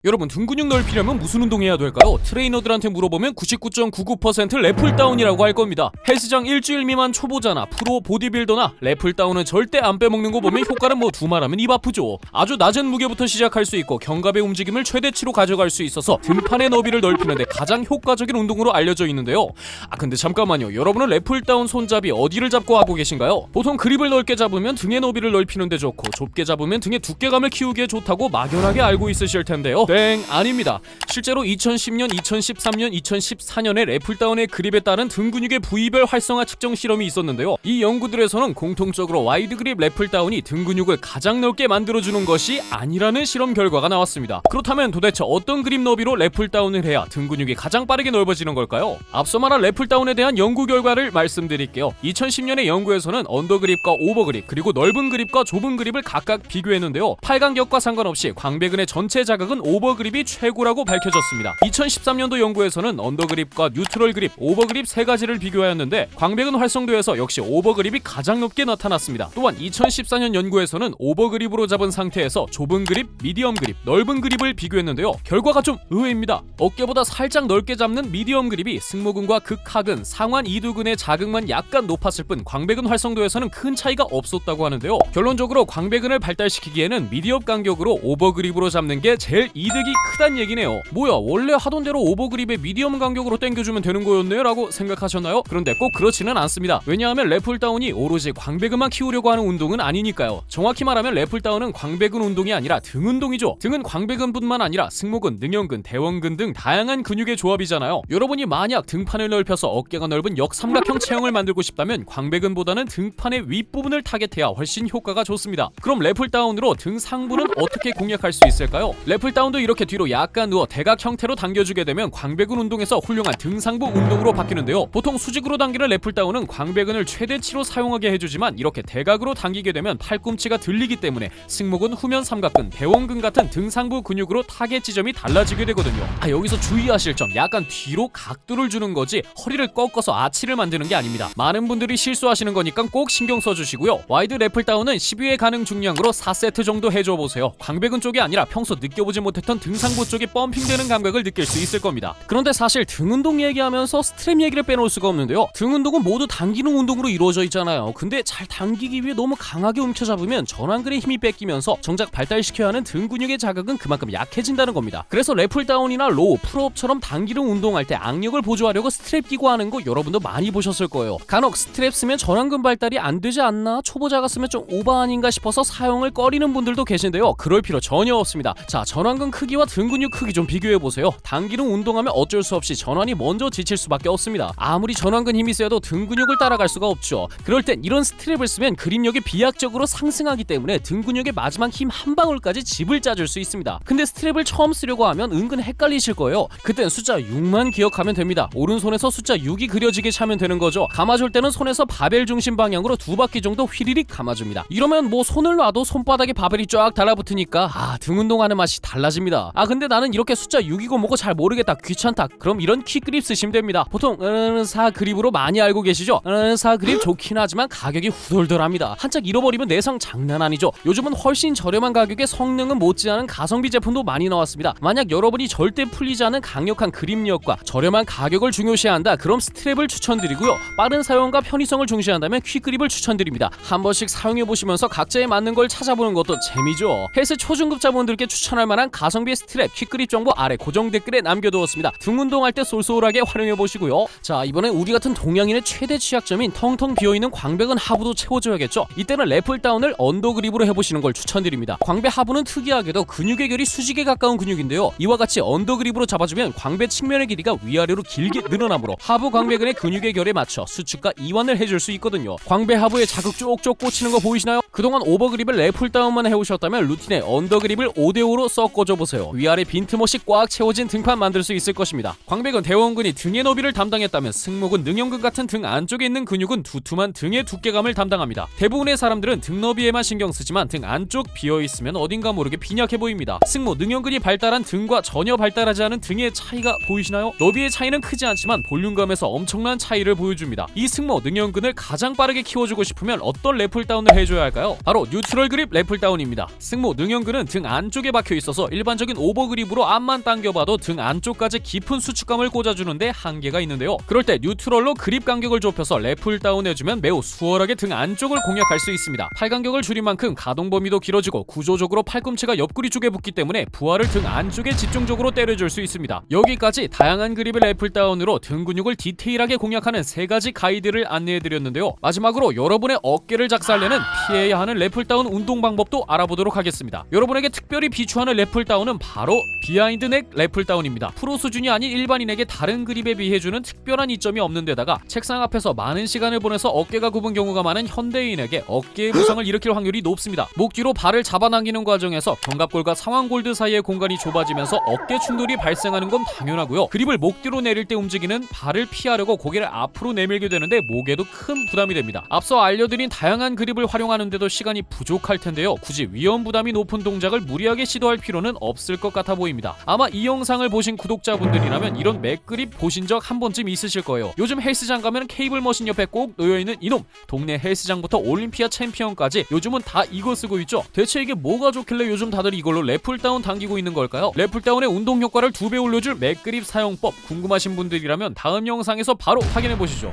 여러분, 등 근육 넓히려면 무슨 운동해야 될까요? 트레이너들한테 물어보면 99.99% 래플다운이라고 할 겁니다. 헬스장 일주일 미만 초보자나 프로 보디빌더나 래플다운은 절대 안 빼먹는 거 보면 효과는 뭐 두말하면 입 아프죠. 아주 낮은 무게부터 시작할 수 있고 견갑의 움직임을 최대치로 가져갈 수 있어서 등판의 너비를 넓히는데 가장 효과적인 운동으로 알려져 있는데요. 근데 잠깐만요. 여러분은 래플다운 손잡이 어디를 잡고 하고 계신가요? 보통 그립을 넓게 잡으면 등의 너비를 넓히는데 좋고 좁게 잡으면 등의 두께감을 키우기에 좋다고 막연하게 알고 있으실 텐데요. 땡, 아닙니다. 실제로 2010년, 2013년, 2014년에 래플다운의 그립에 따른 등 근육의 부위별 활성화 측정 실험이 있었는데요. 이 연구들에서는 공통적으로 와이드 그립 래플다운이 등 근육을 가장 넓게 만들어주는 것이 아니라는 실험 결과가 나왔습니다. 그렇다면 도대체 어떤 그립 너비로 래플다운을 해야 등 근육이 가장 빠르게 넓어지는 걸까요? 앞서 말한 래플다운에 대한 연구 결과를 말씀드릴게요. 2010년의 연구에서는 언더그립과 오버그립 그리고 넓은 그립과 좁은 그립을 각각 비교했는데요. 팔간격과 상관없이 광배근의 전체 자극은 오버그립이 최고라고 밝혀졌습니다. 2013년도 연구에서는 언더그립과 뉴트럴 그립, 오버그립 세 가지를 비교하였는데 광배근 활성도에서 역시 오버그립이 가장 높게 나타났습니다. 또한 2014년 연구에서는 오버그립으로 잡은 상태에서 좁은 그립, 미디엄 그립, 넓은 그립을 비교했는데요. 결과가 좀 의외입니다. 어깨보다 살짝 넓게 잡는 미디엄 그립이 승모근과 극하근, 상완 이두근의 자극만 약간 높았을 뿐 광배근 활성도에서는 큰 차이가 없었다고 하는데요. 결론적으로 광배근을 발달시키기에는 미디엄 간격으로 오버그립으로 잡는 게 제일 이득이 크단 얘기네요. 뭐야, 원래 하던 대로 오버그립에 미디엄 간격으로 당겨주면 되는 거였네 라고 생각하셨나요? 그런데 꼭 그렇지는 않습니다. 왜냐하면 래플다운이 오로지 광배근만 키우려고 하는 운동은 아니니까요. 정확히 말하면 래플다운은 광배근 운동이 아니라 등 운동이죠. 등은 광배근뿐만 아니라 승모근, 능형근, 대원근 등 다양한 근육의 조합이잖아요. 여러분이 만약 등판을 넓혀서 어깨가 넓은 역삼각형 체형을 만들고 싶다면 광배근보다는 등판의 윗부분을 타겟해야 훨씬 효과가 좋습니다. 그럼 래플다운으로 등 상부는 어떻게 공략할 수 있을까요? 래플다운도 이렇게 뒤로 약간 누워 대각 형태로 당겨주게 되면 광배근 운동에서 훌륭한 등상부 운동으로 바뀌는데요. 보통 수직으로 당기는 래플다운은 광배근을 최대치로 사용하게 해주지만 이렇게 대각으로 당기게 되면 팔꿈치가 들리기 때문에 승모근, 후면 삼각근, 대원근 같은 등상부 근육으로 타겟 지점이 달라지게 되거든요. 여기서 주의하실 점, 약간 뒤로 각도를 주는 거지 허리를 꺾어서 아치를 만드는 게 아닙니다. 많은 분들이 실수하시는 거니까 꼭 신경 써주시고요. 와이드 래플다운은 12회 가능 중량으로 4세트 정도 해줘보세요. 광배근 쪽이 아니라 평소 느껴보지 못했던 등상부 쪽이 펌핑되는 감각을 느낄 수 있을 겁니다. 그런데 사실 등 운동 얘기하면서 스트랩 얘기를 빼놓을 수가 없는데요. 등 운동은 모두 당기는 운동으로 이루어져 있잖아요. 근데 잘 당기기 위해 너무 강하게 움켜잡으면 전완근의 힘이 뺏기면서 정작 발달시켜야 하는 등 근육의 자극은 그만큼 약해진다는 겁니다. 그래서 래플다운이나 로우, 풀업처럼 당기는 운동할 때 악력을 보조하려고 스트랩 끼고 하는 거 여러분도 많이 보셨을 거예요. 간혹 스트랩 쓰면 전완근 발달이 안 되지 않나? 초보자가 쓰면 좀 오버 아닌가 싶어서 사용을 꺼리는 분들도 계신데요. 그럴 필요 전혀 없습니다. 자, 전완근 크기와 등 근육 크기 좀 비교해보세요. 당기는 운동하면 어쩔 수 없이 전완이 먼저 지칠 수밖에 없습니다. 아무리 전완근 힘이 세도 등 근육을 따라갈 수가 없죠. 그럴 땐 이런 스트랩을 쓰면 그립력이 비약적으로 상승하기 때문에 등 근육의 마지막 힘 한 방울까지 집을 짜줄 수 있습니다. 근데 스트랩을 처음 쓰려고 하면 은근 헷갈리실 거예요. 그땐 숫자 6만 기억하면 됩니다. 오른손에서 숫자 6이 그려지게 차면 되는 거죠. 감아줄 때는 손에서 바벨 중심 방향으로 2바퀴 정도 휘리릭 감아줍니다. 이러면 뭐 손을 놔도 손바닥에 바벨이 쫙 달라붙으니까 등 운동하는 맛이 달라집니다. 근데 나는 이렇게 숫자 6이고 뭐고 잘 모르겠다, 귀찮다, 그럼 이런 킥그립 쓰시면 됩니다. 보통 4 그립으로 많이 알고 계시죠? 4 그립 좋긴 하지만 가격이 후덜덜합니다. 한짝 잃어버리면 내상 장난 아니죠. 요즘은 훨씬 저렴한 가격에 성능은 못지않은 가성비 제품도 많이 나왔습니다. 만약 여러분이 절대 풀리지 않은 강력한 그립력과 저렴한 가격을 중요시한다, 그럼 스트랩을 추천드리고요. 빠른 사용과 편의성을 중시한다면 퀵그립을 추천드립니다. 한 번씩 사용해보시면서 각자에 맞는 걸 찾아보는 것도 재미죠. 헬스 초중급자분들께 추천할 만한 가성비 스트랩, 퀵그립 정보 아래 고정 댓글에 남겨두었습니다. 등 운동할 때 쏠쏠하게 활용해보시고요. 자, 이번엔 우리 같은 동양인의 최대 취약점인 텅텅 비어있는 광배근 하부도 채워줘야겠죠. 이때는 래플다운을 언더그립으로 해보시는 걸 추천드립니다. 광배 하부는 특이하게도 근육의 결이 수직에 가까운 근육인데요. 이와 같이 언더그립으로 잡아주면 광배 측면의 길이가 위아래로 길게 늘어나므로 하부 광배근의 근육의 결에 맞춰 수축과 이완을 해줄 수 있거든요. 광배 하부에 자극 쪽쪽 꽂히는 거 보이시나요? 그동안 오버그립을 래플다운만 해오셨다면 루틴에 언더그립을 5대5로 섞어줘보세요. 위아래 빈틈없이 꽉 채워진 등판 만들 수 있을 것입니다. 광배근, 대원근이 등의 너비를 담당했다면 승모근, 능형근 같은 등 안쪽에 있는 근육은 두툼한 등의 두께감을 담당합니다. 대부분의 사람들은 등 너비에만 신경 쓰지만 등 안쪽 비어있으면 어딘가 모르게 빈약해 보입니다. 승모, 능형근이 발달한 등과 전혀 발달하지 않은 등의 차이가 보이시나요? 너비의 차이는 크지 않지만 볼륨감에서 엄청난 차이를 보여줍니다. 이 승모, 능형근을 가장 빠르게 키워주고 싶으면 어떤 래플다운을 해줘야 할까요? 바로 뉴트럴 그립 래플다운입니다. 승모, 능형근은 등 안쪽에 박혀 있어서 일반 일반적인 오버그립으로 앞만 당겨봐도 등 안쪽까지 깊은 수축감을 꽂아주는데 한계가 있는데요. 그럴 때 뉴트럴로 그립 간격을 좁혀서 랩을 다운해주면 매우 수월하게 등 안쪽을 공략할 수 있습니다. 팔 간격을 줄인 만큼 가동 범위도 길어지고 구조적으로 팔꿈치가 옆구리 쪽에 붙기 때문에 부하를 등 안쪽에 집중적으로 때려줄 수 있습니다. 여기까지 다양한 그립의 랩을 다운으로 등 근육을 디테일하게 공략하는 3가지 가이드를 안내해드렸는데요. 마지막으로 여러분의 어깨를 작살내는 피해야 하는 랩을 다운 운동 방법도 알아보도록 하겠습니다. 여러분에게 특별히 비추하는 랩을 다운은 바로 비하인드 넥 랩을 다운입니다. 프로 수준이 아닌 일반인에게 다른 그립에 비해주는 특별한 이점이 없는 데다가 책상 앞에서 많은 시간을 보내서 어깨가 굽은 경우가 많은 현대인에게 어깨의 부상을 일으킬 확률이 높습니다. 목 뒤로 발을 잡아당기는 과정에서 견갑골과 상완골드 사이의 공간이 좁아지면서 어깨 충돌이 발생하는 건 당연하고요. 그립을 목 뒤로 내릴 때 움직이는 발을 피하려고 고개를 앞으로 내밀게 되는데 목에도 큰 부담이 됩니다. 앞서 알려드린 다양한 그립을 활용하는데도 시간이 부족할 텐데요. 굳이 위험 부담이 높은 동작을 무리하게 시도할 필요는 없을 것 같아 보입니다. 아마 이 영상을 보신 구독자분들이라면 이런 맥그립 보신 적 한 번쯤 있으실 거예요. 요즘 헬스장 가면 케이블 머신 옆에 꼭 놓여있는 이놈, 동네 헬스장부터 올림피아 챔피언까지 요즘은 다 이거 쓰고 있죠. 대체 이게 뭐가 좋길래 요즘 다들 이걸로 랩을 다운 당기고 있는 걸까요? 랩을 다운의 운동 효과를 2배 올려줄 맥그립 사용법 궁금하신 분들이라면 다음 영상에서 바로 확인해 보시죠.